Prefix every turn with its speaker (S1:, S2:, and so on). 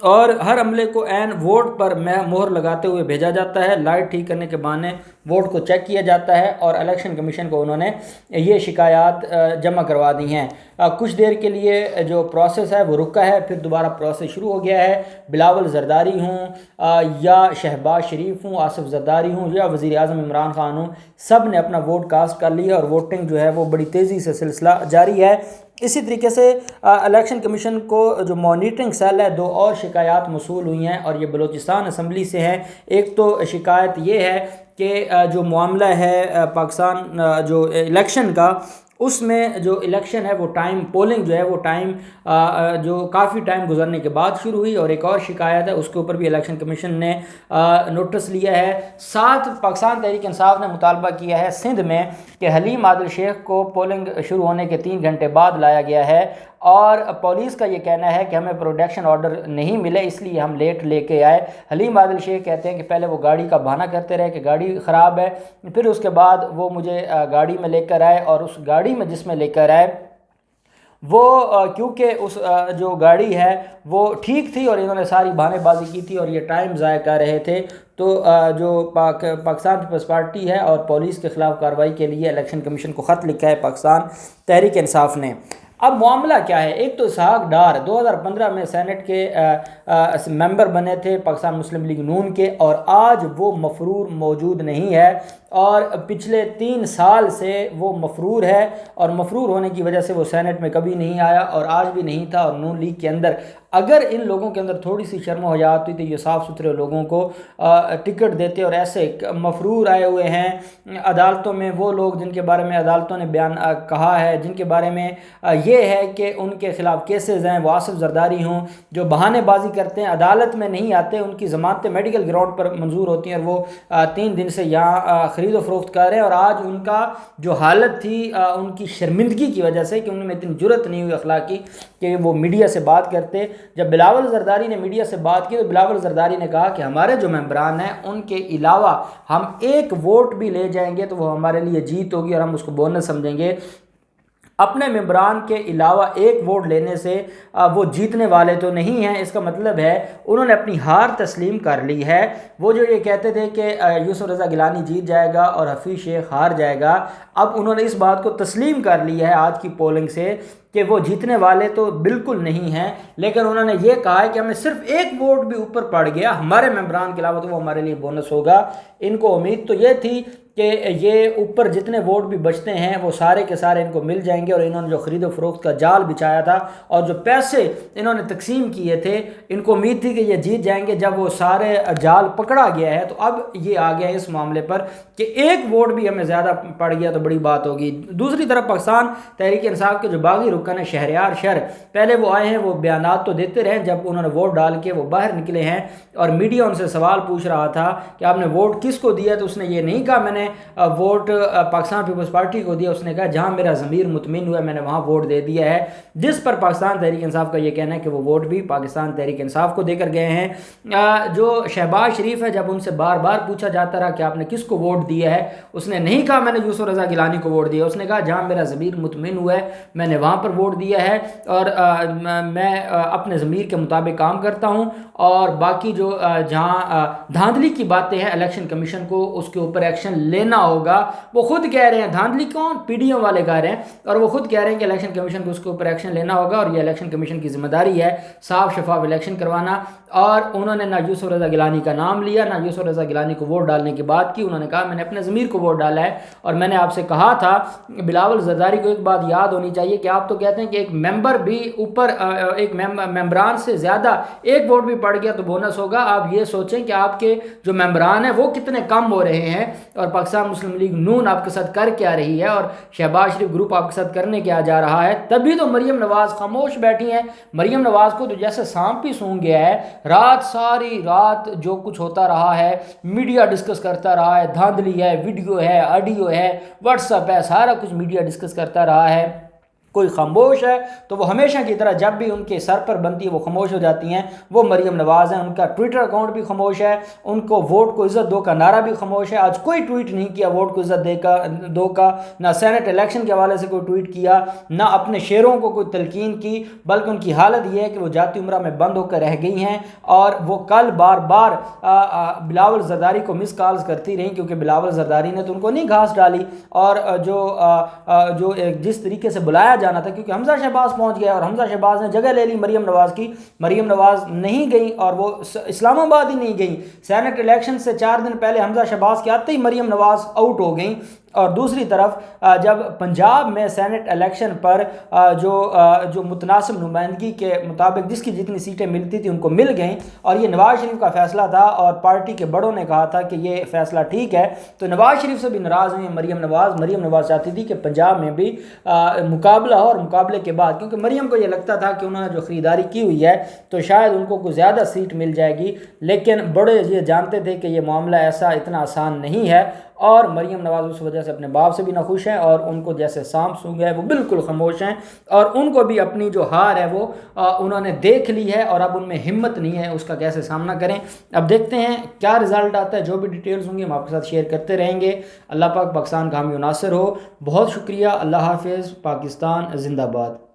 S1: اور ہر عملے کو عین ووٹ پر مہر لگاتے ہوئے بھیجا جاتا ہے۔ لائٹ ٹھیک کرنے کے بہانے ووٹ کو چیک کیا جاتا ہے اور الیکشن کمیشن کو انہوں نے یہ شکایات جمع کروا دی ہیں۔ کچھ دیر کے لیے جو پروسیس ہے وہ رکا ہے، پھر دوبارہ پروسیس شروع ہو گیا ہے۔ بلاول زرداری ہوں یا شہباز شریف ہوں، آصف زرداری ہوں یا وزیر اعظم عمران خان ہوں، سب نے اپنا ووٹ کاسٹ کر لیا اور ووٹنگ جو ہے وہ بڑی تیزی سے سلسلہ جاری ہے۔ اسی طریقے سے الیکشن کمیشن کو جو مانیٹرنگ سیل ہے، 2 اور شکایات موصول ہوئی ہیں اور یہ بلوچستان اسمبلی سے ہیں۔ ایک تو شکایت یہ ہے کہ جو معاملہ ہے پاکستان جو الیکشن کا، اس میں جو الیکشن ہے وہ ٹائم پولنگ جو ہے وہ ٹائم جو کافی ٹائم گزرنے کے بعد شروع ہوئی، اور ایک اور شکایت ہے اس کے اوپر بھی الیکشن کمیشن نے نوٹس لیا ہے۔ ساتھ پاکستان تحریک انصاف نے مطالبہ کیا ہے سندھ میں کہ حلیم عادل شیخ کو پولنگ شروع ہونے کے 3 گھنٹے بعد لایا گیا ہے، اور پولیس کا یہ کہنا ہے کہ ہمیں پروٹیکشن آرڈر نہیں ملے، اس لیے ہم لیٹ لے کے آئے۔ حلیم عادل شیخ کہتے ہیں کہ پہلے وہ گاڑی کا بہانہ کرتے رہے کہ گاڑی خراب ہے، پھر اس کے بعد وہ مجھے گاڑی میں لے کر آئے، اور اس گاڑی میں جس میں لے کر آئے وہ کیونکہ اس جو گاڑی ہے وہ ٹھیک تھی اور انہوں نے ساری بہانے بازی کی تھی اور یہ ٹائم ضائع کر رہے تھے، تو جو پاکستان پیپلز پارٹی ہے اور پولیس کے خلاف کارروائی کے لیے الیکشن کمیشن کو خط لکھا ہے پاکستان تحریک انصاف نے۔ اب معاملہ کیا ہے؟ ایک تو اسحاق ڈار 2015 میں سینٹ کے ممبر بنے تھے پاکستان مسلم لیگ نون کے، اور آج وہ مفرور موجود نہیں ہے، اور پچھلے 3 سال سے وہ مفرور ہے، اور مفرور ہونے کی وجہ سے وہ سینٹ میں کبھی نہیں آیا اور آج بھی نہیں تھا۔ اور نون لیگ کے اندر اگر ان لوگوں کے اندر تھوڑی سی شرم و حیا ہوتی تو یہ صاف ستھرے لوگوں کو ٹکٹ دیتے، اور ایسے مفرور آئے ہوئے ہیں عدالتوں میں وہ لوگ جن کے بارے میں عدالتوں نے بیان کہا ہے، جن کے بارے میں یہ ہے کہ ان کے خلاف کیسز ہیں، وہ آصف زرداری ہوں جو بہانے بازی کرتے ہیں، عدالت میں نہیں آتے، ان کی ضمانتیں میڈیکل گراؤنڈ پر منظور ہوتی ہیں، اور وہ 3 دن سے یہاں خرید و فروخت کر رہے ہیں، اور آج ان کا جو حالت تھی ان کی شرمندگی کی وجہ سے کہ ان میں اتنی جرت نہیں ہوئی اخلاقی کہ وہ میڈیا سے بات کرتے۔ جب بلاول زرداری نے میڈیا سے بات کی تو بلاول زرداری نے کہا کہ ہمارے جو ممبران ہیں ان کے علاوہ ہم 1 ووٹ بھی لے جائیں گے تو وہ ہمارے لیے جیت ہوگی اور ہم اس کو بونس سمجھیں گے۔ اپنے ممبران کے علاوہ 1 ووٹ لینے سے وہ جیتنے والے تو نہیں ہیں، اس کا مطلب ہے انہوں نے اپنی ہار تسلیم کر لی ہے۔ وہ جو یہ کہتے تھے کہ یوسف رضا گیلانی جیت جائے گا اور حفیظ شیخ ہار جائے گا، اب انہوں نے اس بات کو تسلیم کر لی ہے آج کی پولنگ سے کہ وہ جیتنے والے تو بالکل نہیں ہیں، لیکن انہوں نے یہ کہا ہے کہ ہمیں صرف 1 ووٹ بھی اوپر پڑ گیا ہمارے ممبران کے علاوہ تو وہ ہمارے لیے بونس ہوگا۔ ان کو امید تو یہ تھی کہ یہ اوپر جتنے ووٹ بھی بچتے ہیں وہ سارے کے سارے ان کو مل جائیں گے، اور انہوں نے جو خرید و فروخت کا جال بچھایا تھا اور جو پیسے انہوں نے تقسیم کیے تھے، ان کو امید تھی کہ یہ جیت جائیں گے۔ جب وہ سارے جال پکڑا گیا ہے تو اب یہ آ گیا اس معاملے پر کہ 1 ووٹ بھی ہمیں زیادہ پڑ گیا تو بڑی بات ہوگی۔ دوسری طرف پاکستان تحریک انصاف کے جو باغی رکن ہیں شہریار شر، پہلے وہ آئے ہیں، وہ بیانات تو دیتے رہے، جب انہوں نے ووٹ ڈال کے وہ باہر نکلے ہیں اور میڈیا ان سے سوال پوچھ رہا تھا کہ آپ نے ووٹ کس کو دیا، تو اس نے یہ نہیں کہا میں نے ووٹ پاکستان پیپلز پارٹی کو دیا، اس نے کہا جہاں میرا ضمیر مطمئن ہوا میں نے وہاں ووٹ دے دیا ہے، جس پر پاکستان تحریک انصاف کا یہ کہنا ہے کہ وہ ووٹ بھی پاکستان تحریک انصاف کو دے کر گئے ہیں۔ جو شہباز شریف ہے، جب ان سے بار بار پوچھا جاتا رہا کہ آپ نے کس کو ووٹ دیا ہے، اس نے نہیں کہا میں نے یوسف رضا گیلانی کو ووٹ دیا، اس نے کہا جہاں میرا ضمیر مطمئن ہوا ہے میں نے وہاں پر ووٹ دیا ہے، اور میں اپنے ضمیر کے مطابق کام کرتا ہوں، اور باقی جو جہاں دھاندلی کی باتیں ہیں الیکشن کمیشن کو اس کے اوپر ایکشن لینا ہوگا، وہ خود کہہ رہے ہیں، دھاندلی کون؟ پی ڈی ایم والے کہہ رہے ہیں، اور وہ خود کہہ رہے ہیں کہ الیکشن کمیشن کو اس کے اوپر ایکشن لینا ہوگا، اور یہ الیکشن کمیشن کی ذمہ داری ہے صاف شفاف الیکشن کروانا۔ اور انہوں نے نہ یوسف رضا گیلانی کا نام لیا، نہ یوسف رضا گیلانی کو ووٹ ڈالنے کی بات کی، انہوں نے کہا میں نے اپنے ضمیر کو ووٹ ڈالا ہے، اور میں نے آپ سے کہا تھا بلاول زرداری کو ایک بات یاد ہونی چاہیے کہ آپ تو کہتے ہیں کہ ایک ممبر بھی اوپر ایک ممبران سے زیادہ 1 ووٹ بھی پڑ گیا تو بونس ہوگا، آپ یہ سوچیں کہ آپ کے جو ممبران ہیں وہ کتنے کم ہو رہے ہیں، اور پاکستان مسلم لیگ نون آپ کے ساتھ کر کیا رہی ہے، اور شہباز شریف گروپ آپ کے ساتھ کرنے کیا جا رہا ہے۔ تبھی تو مریم نواز خاموش بیٹھی ہیں۔ مریم نواز کو تو جیسے سانپ ہی سونگ گیا ہے، ساری رات جو کچھ ہوتا رہا ہے میڈیا ڈسکس کرتا رہا ہے، دھاندلی ہے، ویڈیو ہے، آڈیو ہے، واٹس ایپ ہے، سارا کچھ میڈیا ڈسکس کرتا رہا ہے۔ کوئی خاموش ہے تو وہ ہمیشہ کی طرح جب بھی ان کے سر پر بنتی ہے وہ خاموش ہو جاتی ہیں، وہ مریم نواز ہیں۔ ان کا ٹویٹر اکاؤنٹ بھی خاموش ہے، ان کو ووٹ کو عزت دو کا نعرہ بھی خاموش ہے، آج کوئی ٹویٹ نہیں کیا ووٹ کو عزت دو کا، نہ سینٹ الیکشن کے حوالے سے کوئی ٹویٹ کیا، نہ اپنے شیروں کو کوئی تلقین کی، بلکہ ان کی حالت یہ ہے کہ وہ جاتی عمرہ میں بند ہو کر رہ گئی ہیں۔ اور وہ کل بار بار بلاول زرداری کو مس کالز کرتی رہیں، کیونکہ بلاول زرداری نے تو ان کو نہیں گھاس ڈالی، اور جو جس طریقے سے بلایا جانا تھا، کیونکہ حمزہ شہباز پہنچ گیا اور حمزہ شہباز نے جگہ لے لی مریم نواز کی، مریم نواز نہیں گئی اور وہ اسلام آباد ہی نہیں گئی۔ سینٹ الیکشن سے 4 دن پہلے حمزہ شہباز کے آتے ہی مریم نواز آؤٹ ہو گئیں، اور دوسری طرف جب پنجاب میں سینٹ الیکشن پر جو متناسب نمائندگی کے مطابق جس کی جتنی سیٹیں ملتی تھیں ان کو مل گئیں، اور یہ نواز شریف کا فیصلہ تھا اور پارٹی کے بڑوں نے کہا تھا کہ یہ فیصلہ ٹھیک ہے، تو نواز شریف سے بھی ناراض ہوئی مریم نواز چاہتی تھی کہ پنجاب میں بھی مقابلہ ہو، اور مقابلے کے بعد کیونکہ مریم کو یہ لگتا تھا کہ انہوں نے جو خریداری کی ہوئی ہے تو شاید ان کو کوئی زیادہ سیٹ مل جائے گی، لیکن بڑے یہ جانتے تھے کہ یہ معاملہ ایسا اتنا آسان نہیں ہے، اور مریم نواز اس وجہ سے اپنے باپ سے بھی ناخوش ہیں، اور ان کو جیسے سانپ سونگھ گیا ہے وہ بالکل خاموش ہیں، اور ان کو بھی اپنی جو ہار ہے وہ انہوں نے دیکھ لی ہے، اور اب ان میں ہمت نہیں ہے اس کا کیسے سامنا کریں۔ اب دیکھتے ہیں کیا رزلٹ آتا ہے، جو بھی ڈیٹیلز ہوں گی ہم آپ کے ساتھ شیئر کرتے رہیں گے۔ اللہ پاک پاکستان کا حامی و ناصر ہو۔ بہت شکریہ، اللہ حافظ، پاکستان زندہ باد۔